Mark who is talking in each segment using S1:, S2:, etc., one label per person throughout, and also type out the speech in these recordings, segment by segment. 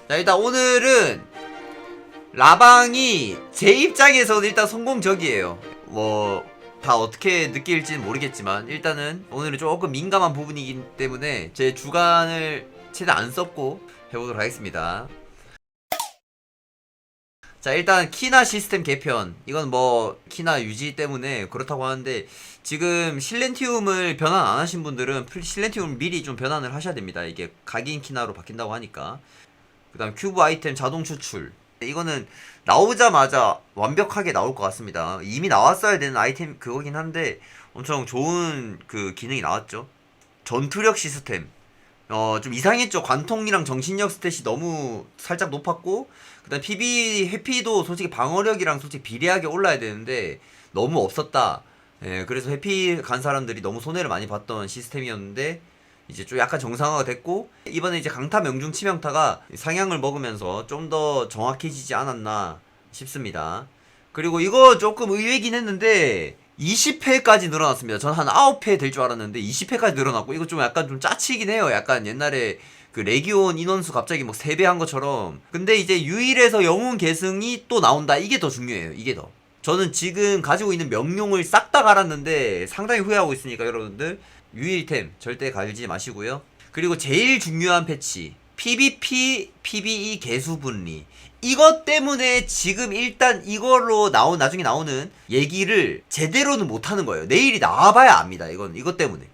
S1: 자, 일단 오늘은 라방이 제 입장에서는 일단 성공적이에요. 다 어떻게 느낄지는 모르겠지만 일단은 오늘은 조금 민감한 부분이기 때문에 제 주관을 최대한 안 썼고 해보도록 하겠습니다. 자, 일단 키나 시스템 개편, 이건 키나 유지 때문에 그렇다고 하는데, 지금 실렌티움을 변환 안 하신 분들은 실렌티움 미리 좀 변환을 하셔야 됩니다. 이게 각인 키나로 바뀐다고 하니까. 그 다음 큐브 아이템 자동 추출, 이거는 나오자마자 완벽하게 나올 것 같습니다. 이미 나왔어야 되는 아이템 그거긴 한데 엄청 좋은 그 기능이 나왔죠. 전투력 시스템, 좀 이상했죠. 관통이랑 정신력 스탯이 너무 살짝 높았고, 그 다음 PB 회피도 솔직히 방어력이랑 솔직히 비례하게 올라야 되는데 너무 없었다. 예, 그래서 회피 간 사람들이 너무 손해를 많이 봤던 시스템이었는데 이제 좀 약간 정상화가 됐고, 이번에 이제 강타 명중 치명타가 상향을 먹으면서 좀 더 정확해지지 않았나 싶습니다. 그리고 이거 조금 의외긴 했는데 20회까지 늘어났습니다. 전 한 9회 될 줄 알았는데 20회까지 늘어났고, 이거 좀 약간 좀 짜치긴 해요. 약간 옛날에 그 레기온 인원수 갑자기 3배 한 것처럼. 근데 이제 유일에서 영웅 계승이 또 나온다. 이게 더 중요해요. 이게 더. 저는 지금 가지고 있는 명룡을 싹 다 갈았는데 상당히 후회하고 있으니까 여러분들 유일템 절대 갈지 마시고요. 그리고 제일 중요한 패치, PVP, PVE 개수 분리. 이것 때문에 지금 일단 이걸로 나중에 나오는 얘기를 제대로는 못하는 거예요. 내일이 나와봐야 압니다. 이것 때문에.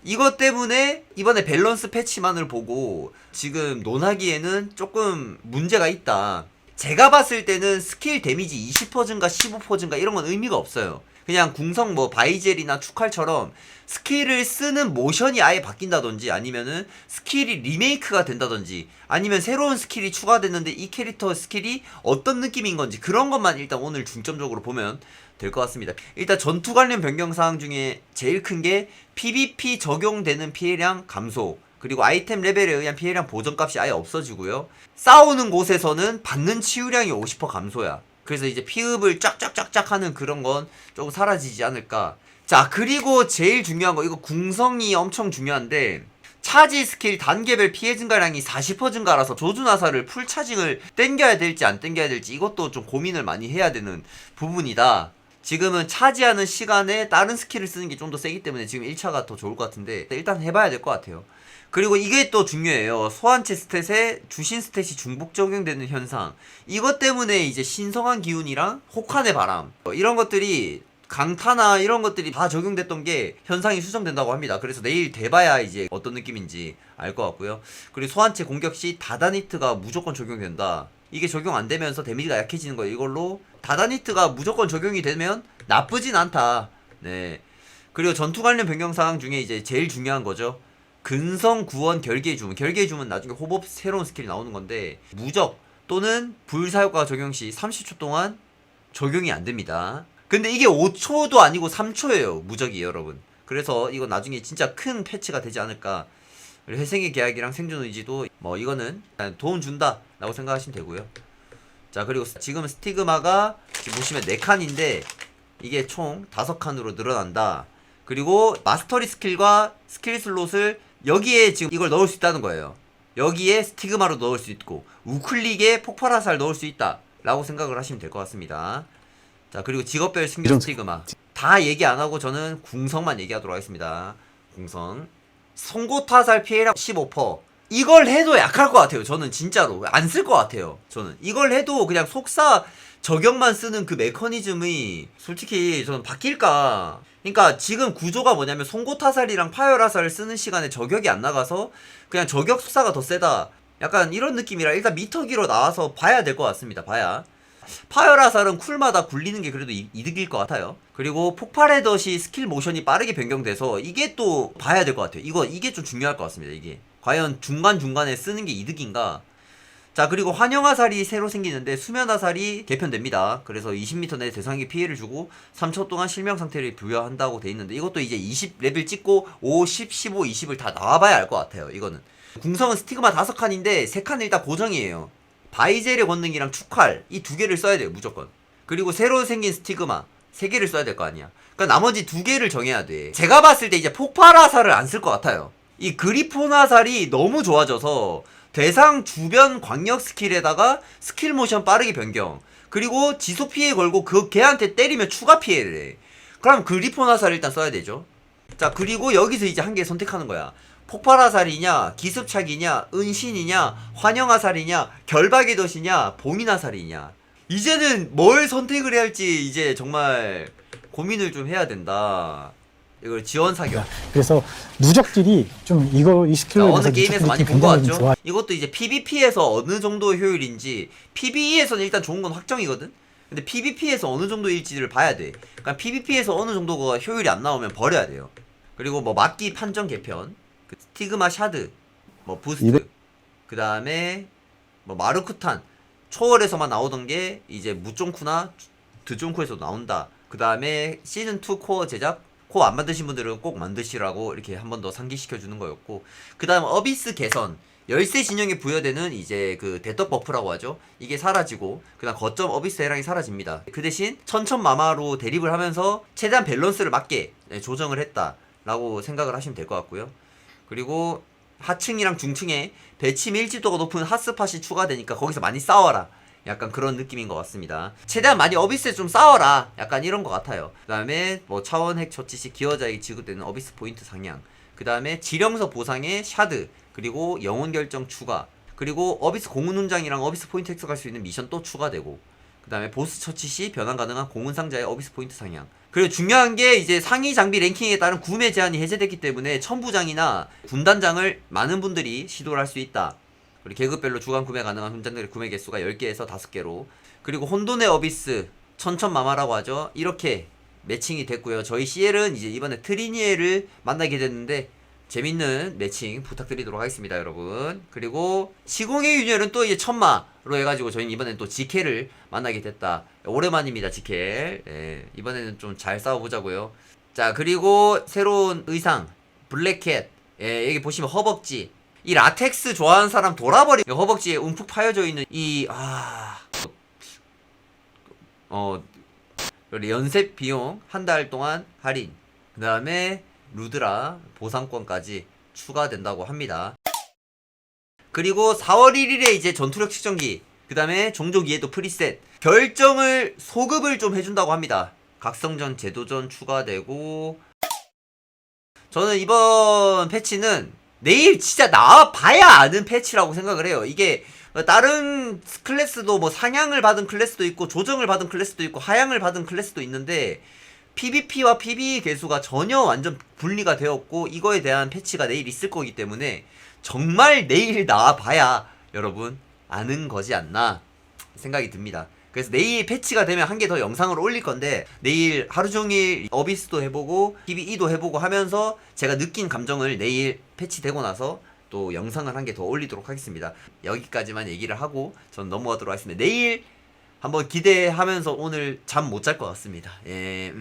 S1: 이것 때문에 이번에 밸런스 패치만을 보고 지금 논하기에는 조금 문제가 있다. 제가 봤을 때는 스킬 데미지 20% 증가, 15% 증가 이런 건 의미가 없어요. 그냥 궁성 바이젤이나 축칼처럼 스킬을 쓰는 모션이 아예 바뀐다든지, 아니면은 스킬이 리메이크가 된다든지, 아니면 새로운 스킬이 추가됐는데 이 캐릭터 스킬이 어떤 느낌인 건지, 그런 것만 일단 오늘 중점적으로 보면 될 것 같습니다. 일단 전투 관련 변경 사항 중에 제일 큰 게 PVP 적용되는 피해량 감소, 그리고 아이템 레벨에 의한 피해량 보정값이 아예 없어지고요. 싸우는 곳에서는 받는 치유량이 50% 감소야. 그래서 이제 피흡을 쫙쫙쫙쫙 하는 그런 건 조금 사라지지 않을까. 자, 그리고 제일 중요한 거, 이거 궁성이 엄청 중요한데, 차지 스킬 단계별 피해 증가량이 40% 증가라서 조준화살을 풀 차징을 땡겨야 될지 안 땡겨야 될지 이것도 좀 고민을 많이 해야 되는 부분이다. 지금은 차지하는 시간에 다른 스킬을 쓰는 게 좀 더 세기 때문에 지금 1차가 더 좋을 것 같은데 일단 해봐야 될 것 같아요. 그리고 이게 또 중요해요. 소환체 스탯에 주신 스탯이 중복 적용되는 현상. 이것 때문에 이제 신성한 기운이랑 혹한의 바람, 이런 것들이 강타나 이런 것들이 다 적용됐던 게 현상이 수정된다고 합니다. 그래서 내일 돼봐야 이제 어떤 느낌인지 알 것 같고요. 그리고 소환체 공격 시 다다니트가 무조건 적용된다. 이게 적용 안 되면서 데미지가 약해지는 거예요. 이걸로 다다니트가 무조건 적용이 되면 나쁘진 않다. 네. 그리고 전투 관련 변경 사항 중에 이제 제일 중요한 거죠. 근성 구원 결계의 주문. 결계의 주문 나중에 호법 새로운 스킬이 나오는 건데, 무적 또는 불사효과 적용 시 30초 동안 적용이 안 됩니다. 근데 이게 5초도 아니고 3초예요. 무적이, 여러분. 그래서 이거 나중에 진짜 큰 패치가 되지 않을까. 그리고 회생의 계약이랑 생존 의지도 이거는 도움 준다 라고 생각하시면 되고요. 자, 그리고 지금 스티그마가 지금 보시면 4칸인데 이게 총 5칸으로 늘어난다. 그리고 마스터리 스킬과 스킬 슬롯을 여기에 지금 이걸 넣을 수 있다는 거예요. 여기에 스티그마로 넣을 수 있고 우클릭에 폭발화살 넣을 수 있다 라고 생각을 하시면 될 것 같습니다. 자, 그리고 직업별 신규 스티그마 다 얘기 안하고 저는 궁성만 얘기하도록 하겠습니다. 궁성 송곳화살 피해량 15%. 이걸 해도 약할 것 같아요. 저는 진짜로 안 쓸 것 같아요. 저는 이걸 해도 그냥 속사 저격만 쓰는 그 메커니즘이 솔직히 저는 바뀔까. 그러니까 지금 구조가 뭐냐면 송곳화살이랑 파열화살을 쓰는 시간에 저격이 안 나가서 그냥 저격 속사가 더 세다, 약간 이런 느낌이라 일단 미터기로 나와서 봐야 될 것 같습니다. 봐야. 파열화살은 쿨마다 굴리는 게 그래도 이득일 것 같아요. 그리고 폭발의 덫이 스킬 모션이 빠르게 변경돼서 이게 또 봐야 될 것 같아요. 이게 좀 중요할 것 같습니다. 이게 과연 중간중간에 쓰는 게 이득인가. 자, 그리고 환영화살이 새로 생기는데 수면화살이 개편됩니다. 그래서 20m 내 대상에게 피해를 주고 3초 동안 실명 상태를 부여한다고 돼 있는데, 이것도 이제 20레벨 찍고 5, 10, 15, 20을 다 나와봐야 알 것 같아요. 이거는 궁성은 스티그마 5칸인데 3칸은 일단 고정이에요. 바이젤의 권능이랑 축칼 이 2개를 써야 돼요. 무조건. 그리고 새로 생긴 스티그마 3개를 써야 될 거 아니야. 그러니까 나머지 2개를 정해야 돼. 제가 봤을 때 이제 폭발화살을 안 쓸 것 같아요. 이 그리폰 화살이 너무 좋아져서 대상 주변 광역 스킬에다가 스킬 모션 빠르게 변경. 그리고 지속 피해 걸고 그 걔한테 때리면 추가 피해를 해. 그럼 그리폰 화살을 일단 써야 되죠. 자, 그리고 여기서 이제 한 개 선택하는 거야. 폭발 화살이냐, 기습차기냐, 은신이냐, 환영 화살이냐, 결박의 덫이냐, 봉인 화살이냐. 이제는 뭘 선택을 해야 할지 이제 정말 고민을 좀 해야 된다. 이걸 지원 사격.
S2: 그래서 누적들이 좀 이 스킬로 인해서
S1: 어느 게임에서 많이 본 것
S2: 굉장히
S1: 같죠?
S2: 좋아.
S1: 이것도 이제 PVP에서 어느 정도 효율인지, PVE에서는 일단 좋은 건 확정이거든? 근데 PVP에서 어느 정도일지를 봐야 돼. 그러니까 PVP에서 어느 정도가 효율이 안 나오면 버려야 돼요. 그리고 뭐 막기 판정 개편, 그 스티그마 샤드, 뭐 부스트, 그 다음에 뭐 마르쿠탄, 초월에서만 나오던 게 이제 무쫑쿠나 드쫑쿠에서 나온다. 그 다음에 시즌2 코어 제작, 코어 안 만드신 분들은 꼭 만드시라고 이렇게 한 번 더 상기시켜주는 거였고, 그 다음 어비스 개선, 열쇠 진영에 부여되는 이제 그 대떡 버프라고 하죠. 이게 사라지고, 그 다음 거점 어비스 해랑이 사라집니다. 그 대신 천천마마로 대립을 하면서 최대한 밸런스를 맞게 조정을 했다 라고 생각을 하시면 될 것 같고요. 그리고 하층이랑 중층에 배치 밀집도가 높은 핫스팟이 추가되니까 거기서 많이 싸워라, 약간 그런 느낌인 것 같습니다. 최대한 많이 어비스에 좀 싸워라, 약간 이런 것 같아요. 그 다음에 뭐 차원 핵 처치 시 기여자에게 지급되는 어비스 포인트 상향, 그 다음에 지령서 보상의 샤드, 그리고 영혼 결정 추가, 그리고 어비스 공은 훈장이랑 어비스 포인트 획득할 수 있는 미션 또 추가되고, 그 다음에 보스 처치 시 변환 가능한 공은 상자의 어비스 포인트 상향. 그리고 중요한 게 이제 상위 장비 랭킹에 따른 구매 제한이 해제됐기 때문에 천부장이나 군단장을 많은 분들이 시도를 할 수 있다. 그리고 계급별로 주간 구매 가능한 훈장들의 구매 개수가 10개에서 5개로, 그리고 혼돈의 어비스, 천천마마라고 하죠. 이렇게 매칭이 됐고요. 저희 CL은 이제 이번에 트리니에를 만나게 됐는데 재밌는 매칭 부탁드리도록 하겠습니다, 여러분. 그리고 시공의 윤혈은 또 이제 천마로 해가지고 저희는 이번엔 또 지켈을 만나게 됐다. 오랜만입니다, 지켈. 예, 이번에는 좀 잘 싸워보자고요. 자, 그리고 새로운 의상 블랙캣. 예, 여기 보시면 허벅지, 이 라텍스 좋아하는 사람 돌아버리. 허벅지에 움푹 파여져 있는 이 연습 비용 한 달 동안 할인, 그 다음에 루드라 보상권까지 추가된다고 합니다. 그리고 4월 1일에 이제 전투력 측정기, 그 다음에 종족 이해도 프리셋 결정을 소급을 좀 해준다고 합니다. 각성전 제도전 추가되고, 저는 이번 패치는 내일 진짜 나와봐야 아는 패치라고 생각을 해요. 이게 다른 클래스도 뭐 상향을 받은 클래스도 있고 조정을 받은 클래스도 있고 하향을 받은 클래스도 있는데 PVP와 PVE 개수가 전혀 완전 분리가 되었고, 이거에 대한 패치가 내일 있을 거기 때문에 정말 내일 나와봐야 여러분 아는 거지 않나 생각이 듭니다. 그래서 내일 패치가 되면 한 개 더 영상을 올릴 건데, 내일 하루종일 어비스도 해보고 PVE도 해보고 하면서 제가 느낀 감정을 내일 패치되고 나서 또 영상을 한 개 더 올리도록 하겠습니다. 여기까지만 얘기를 하고 전 넘어가도록 하겠습니다. 내일 한번 기대하면서 오늘 잠 못 잘 것 같습니다. 예,